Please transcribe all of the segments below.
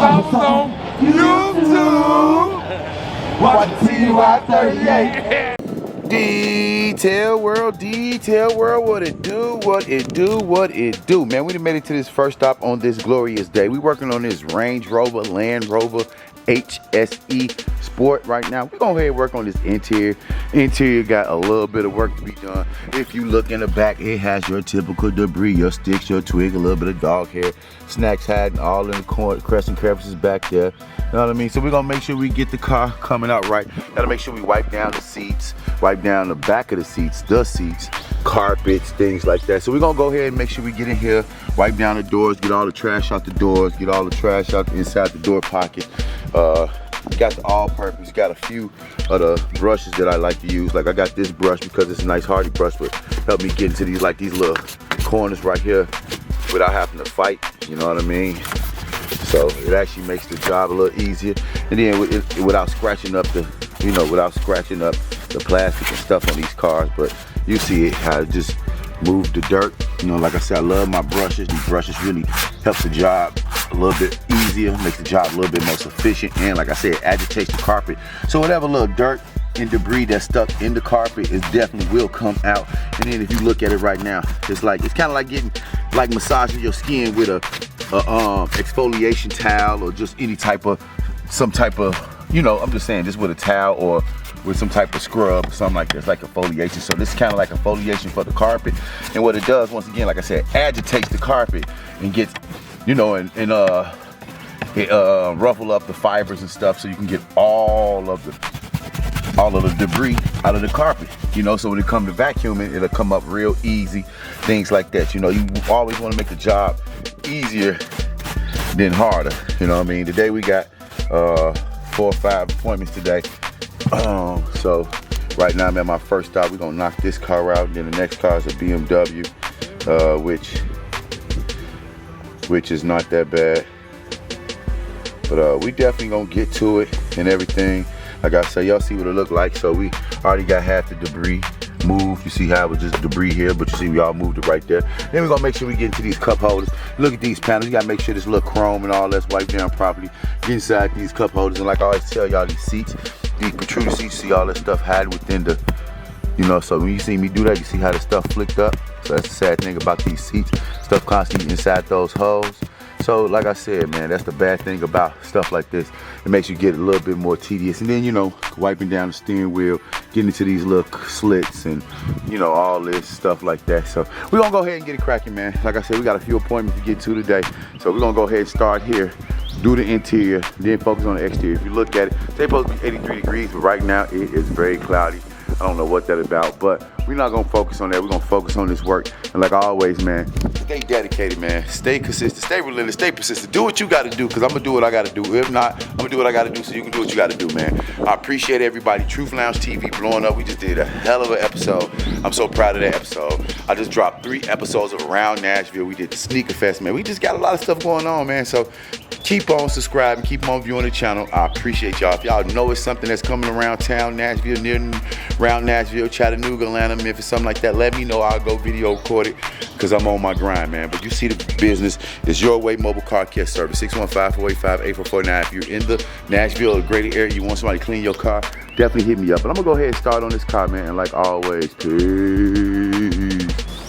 I was on YouTube. Watch TY38. Detail world, what it do, what it do, what it do. Man, we done made it to this first stop on this glorious day. We working on this Range Rover, Land Rover, HSE Sport right now. We're going to go ahead and work on this interior. Interior got a little bit of work to be done. If you look in the back, it has your typical debris, your sticks, your twig, a little bit of dog hair, snacks hiding all in the corner, crest and crevices back there. You know what I mean? So we're going to make sure we get the car coming out right. Got to make sure we wipe down the seats, wipe down the back of the seats, carpets, things like that. So we're going to go ahead and make sure we get in here, wipe down the doors, get all the trash out the doors, get all the trash out inside the door pocket. Got the all-purpose, got a few of the brushes that I like to use. Like I got this brush because it's a nice hardy brush, but help me get into these little corners right here without having to fight, you know what I mean? So it actually makes the job a little easier. And then without scratching up the, without scratching up the plastic and stuff on these cars. But you see it, how it just moved the dirt. Like I said, I love my brushes. These brushes really helps the job a little bit easier, makes the job a little bit more efficient, and like I said, agitates the carpet. So whatever little dirt and debris that's stuck in the carpet, it definitely will come out. And then if you look at it right now, it's kind of like getting, like massaging your skin with a exfoliation towel, or just any type of, I'm just saying, just with a towel or with some type of scrub or something like this, like exfoliation. So this is kind of like exfoliation for the carpet. And what it does, once again, like I said, agitates the carpet and gets, ruffle up the fibers and stuff, so you can get all of the debris out of the carpet. So when it comes to vacuuming, it'll come up real easy. Things like that. You always want to make the job easier than harder. You know what I mean? Today we got 4 or 5 appointments today. So right now I'm at my first stop. We're gonna knock this car out, and then the next car is a BMW, which is not that bad. But we definitely gonna get to it and everything. Like I said, y'all see what it look like. So we already got half the debris moved. You see how it was just debris here, but you see we all moved it right there. Then we're gonna make sure we get into these cup holders. Look at these panels. You gotta make sure this little chrome and all that's wiped down properly. Get inside these cup holders, and like I always tell y'all, these seats, these protruder seats, see all that stuff hiding within the, so when you see me do that, you see how the stuff flicked up. So that's the sad thing about these seats. Stuff constantly inside those holes. So like I said, man, that's the bad thing about stuff like this. It makes you get a little bit more tedious. And then, wiping down the steering wheel, getting into these little slits and, all this stuff like that. So we're gonna go ahead and get it cracking, man. Like I said, we got a few appointments to get to today. So we're gonna go ahead and start here, do the interior, then focus on the exterior. If you look at it, it's supposed to be 83 degrees, but right now it is very cloudy. I don't know what that's about, but we're not gonna focus on that. We're gonna focus on this work. And like always, man, stay dedicated, man. Stay consistent, stay relentless, stay persistent. Do what you gotta do, because I'm gonna do what I gotta do. If not, I'm gonna do what I gotta do so you can do what you gotta do, man. I appreciate everybody. Truth Lounge TV blowing up. We just did a hell of an episode. I'm so proud of that episode. I just dropped 3 episodes of Around Nashville. We did the Sneaker Fest, man. We just got a lot of stuff going on, man. So keep on subscribing, keep on viewing the channel. I appreciate y'all. If y'all know it's something that's coming around town, Nashville, around Nashville, Chattanooga, Atlanta, Memphis, something like that, let me know. I'll go video record it, because I'm on my grind, man. But you see the business. It's Your Way Mobile Car Care Service, 615-485-8449. If you're in the Nashville or greater area, you want somebody to clean your car, definitely hit me up. But I'm gonna go ahead and start on this car, man. And like always, peace.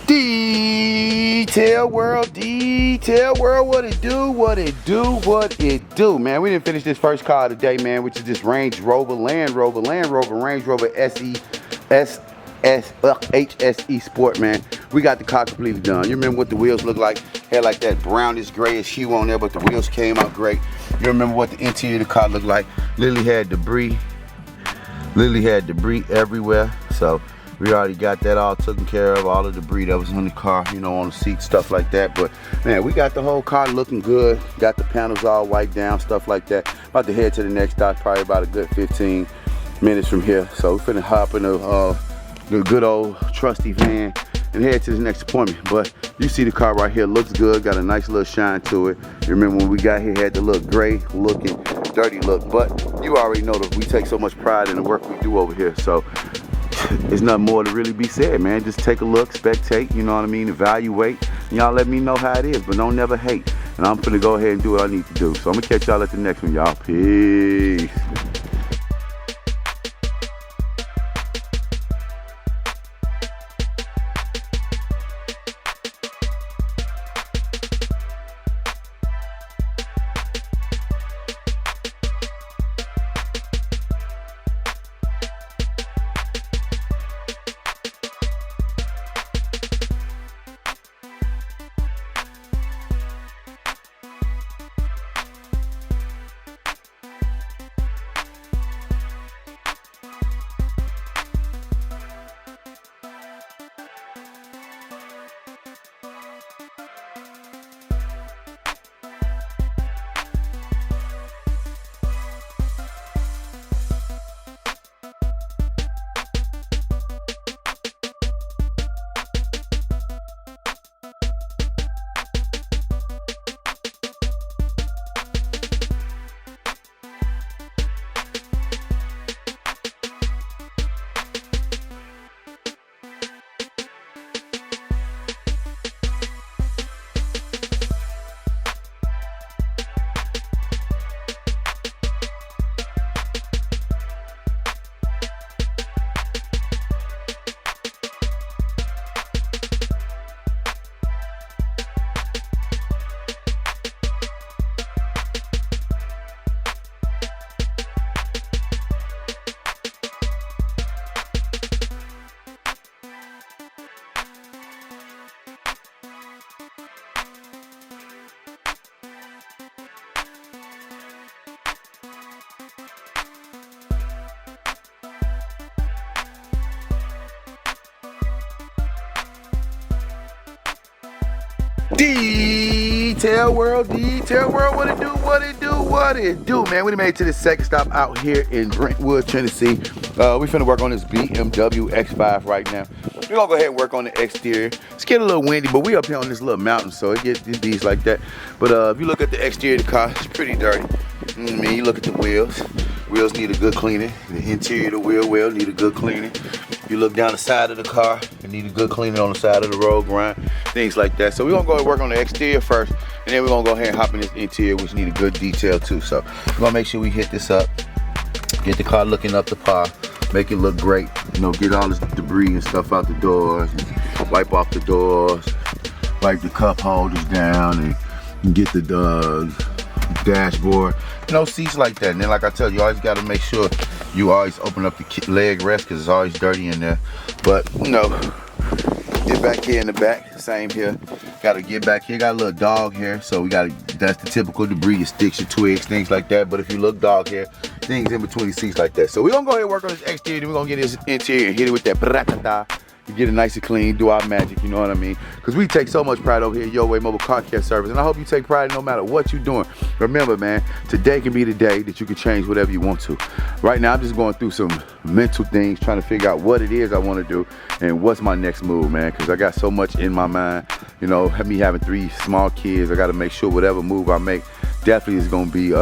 Detail world, what it do, what it do, what it do, man. We didn't finish this first car today, man, which is this Range Rover, Range Rover HSE Sport, man. We got the car completely done. You remember what the wheels look like? Had like that brownish grayish hue on there, but the wheels came out great. You remember what the interior of the car looked like? Literally had debris everywhere. So we already got that all taken care of, all the debris that was on the car, on the seat, stuff like that. But man, we got the whole car looking good. Got the panels all wiped down, stuff like that. About to head to the next stop, probably about a good 15 minutes from here. So we're finna hop in the good old trusty van and head to the next appointment. But you see the car right here, looks good, got a nice little shine to it. You remember when we got here, it had the little gray looking, dirty look. But you already know that we take so much pride in the work we do over here. So there's nothing more to really be said, man. Just take a look, spectate, evaluate. Y'all let me know how it is, but don't never hate. and I'm finna go ahead and do what I need to do. So I'm gonna catch y'all at the next one, y'all. Peace. Detail world, what it do, man. We made it to the second stop out here in Brentwood, Tennessee. We finna work on this BMW X5 right now. We're gonna go ahead and work on the exterior. It's getting a little windy, but we up here on this little mountain, so it gets these beats like that. But if you look at the exterior of the car, it's pretty dirty. I mean, you look at the wheels. Wheels need a good cleaning. The interior of the wheel well need a good cleaning. You look down the side of the car, it need a good cleaning on the side of the road grind, things like that. So we're gonna go and work on the exterior first, and then we're gonna go ahead and hop in this interior, which need a good detail too. So we're gonna make sure we hit this up, get the car looking up to par, make it look great, you know, get all this debris and stuff out the doors, wipe off the doors, wipe the cup holders down, and get the dashboard, you know, seats like that. And then, like I tell you, always got to make sure you always open up the leg rest because it's always dirty in there. But you know, get back here in the back, same here. Got to get back here. Got a little dog here, so we got to. That's the typical debris, your sticks, your twigs, things like that. But if you look dog here, things in between the seats like that. So we're gonna go ahead and work on this exterior. Then we're gonna get this interior and hit it with that bratata. Get it nice and clean, do our magic, you know what I mean? Because we take so much pride over here at Your Way Mobile Car Care Service, and I hope you take pride no matter what you're doing. Remember, man, today can be the day that you can change whatever you want to. Right now, I'm just going through some mental things, trying to figure out what it is I want to do and what's my next move, man, because I got so much in my mind. You know, me having 3 small kids, I got to make sure whatever move I make definitely is going to be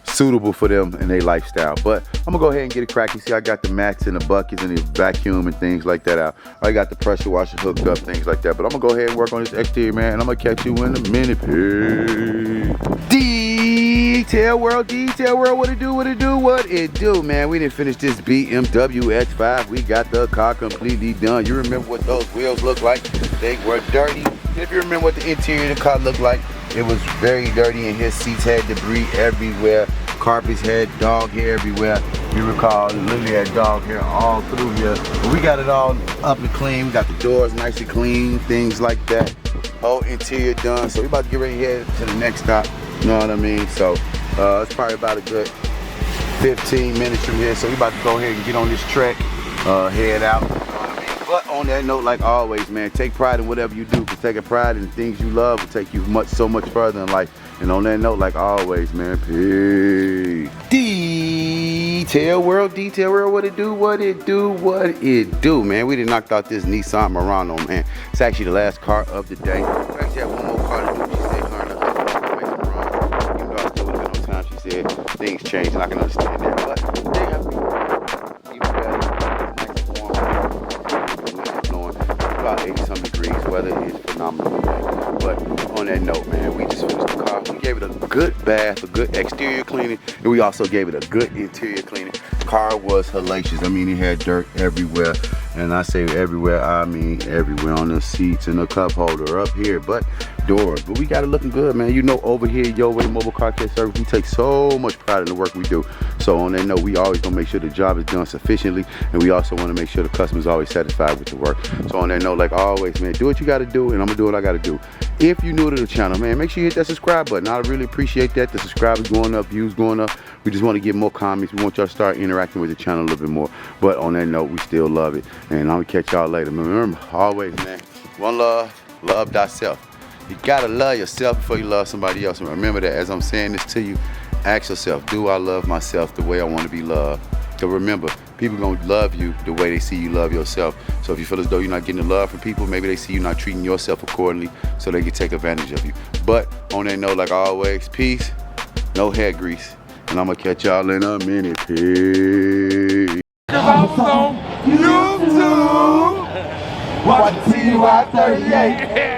suitable for them and their lifestyle. But I'm gonna go ahead and get it cracking. See, I got the mats and the buckets and the vacuum and things like that out. I got the pressure washer hooked up, things like that. But I'm gonna go ahead and work on this exterior, man, and I'm gonna catch you in a minute. Detail world, what it do, man. We didn't finish this BMW X5. We got the car completely done. You remember what those wheels look like? They were dirty. And if you remember what the interior of the car looked like, it was very dirty, and his seats had debris everywhere. Carpets had dog hair everywhere. You recall, literally had dog hair all through here. But we got it all up and clean. We got the doors nice and clean, things like that. Whole interior done. So we about to get ready to head to the next stop. You know what I mean? So it's probably about a good 15 minutes from here. So we about to go ahead and get on this trek, head out. But on that note, like always, man, take pride in whatever you do, because taking pride in the things you love will take you so much further in life. And on that note, like always, man, peace. Detail world, what it do, man. We done knocked out this Nissan Murano, man. It's actually the last car of the day. We actually have one more car to do. She said her and her husband make some run. Even though I still would have been on time, she said things change, and I can understand that. But they have even better. About 80-some degrees, weather is phenomenal today. But on that note, man, we just finished the car. We gave it a good bath, a good exterior cleaning, and we also gave it a good interior cleaning. Car was hellacious. I mean, it had dirt everywhere, and I say everywhere, I mean everywhere, on the seats and the cup holder up here, but doors. But we got it looking good, man. You know, over here at Your Way Mobile Car Care Service, we take so much pride in the work we do. So on that note, we always gonna make sure the job is done sufficiently, and we also want to make sure the customer's always satisfied with the work. So on that note, like always, man, do what you gotta do, and I'm gonna do what I gotta do. If you're new to the channel, man, make sure you hit that subscribe button. I really appreciate that. The subscribers going up, views going up. We just want to get more comments. We want y'all to start interacting with the channel a little bit more. But on that note, we still love it. And I'm gonna catch y'all later. Remember, always, man, one love, love thyself. You gotta love yourself before you love somebody else. And remember that as I'm saying this to you, ask yourself, do I love myself the way I want to be loved? Because remember, people gonna love you the way they see you love yourself. So if you feel as though you're not getting the love from people, maybe they see you not treating yourself accordingly, so they can take advantage of you. But on that note, like always, peace, no hair grease. And I'm gonna catch y'all in a minute. Peace. Cause I was on YouTube. Watch the TY 38.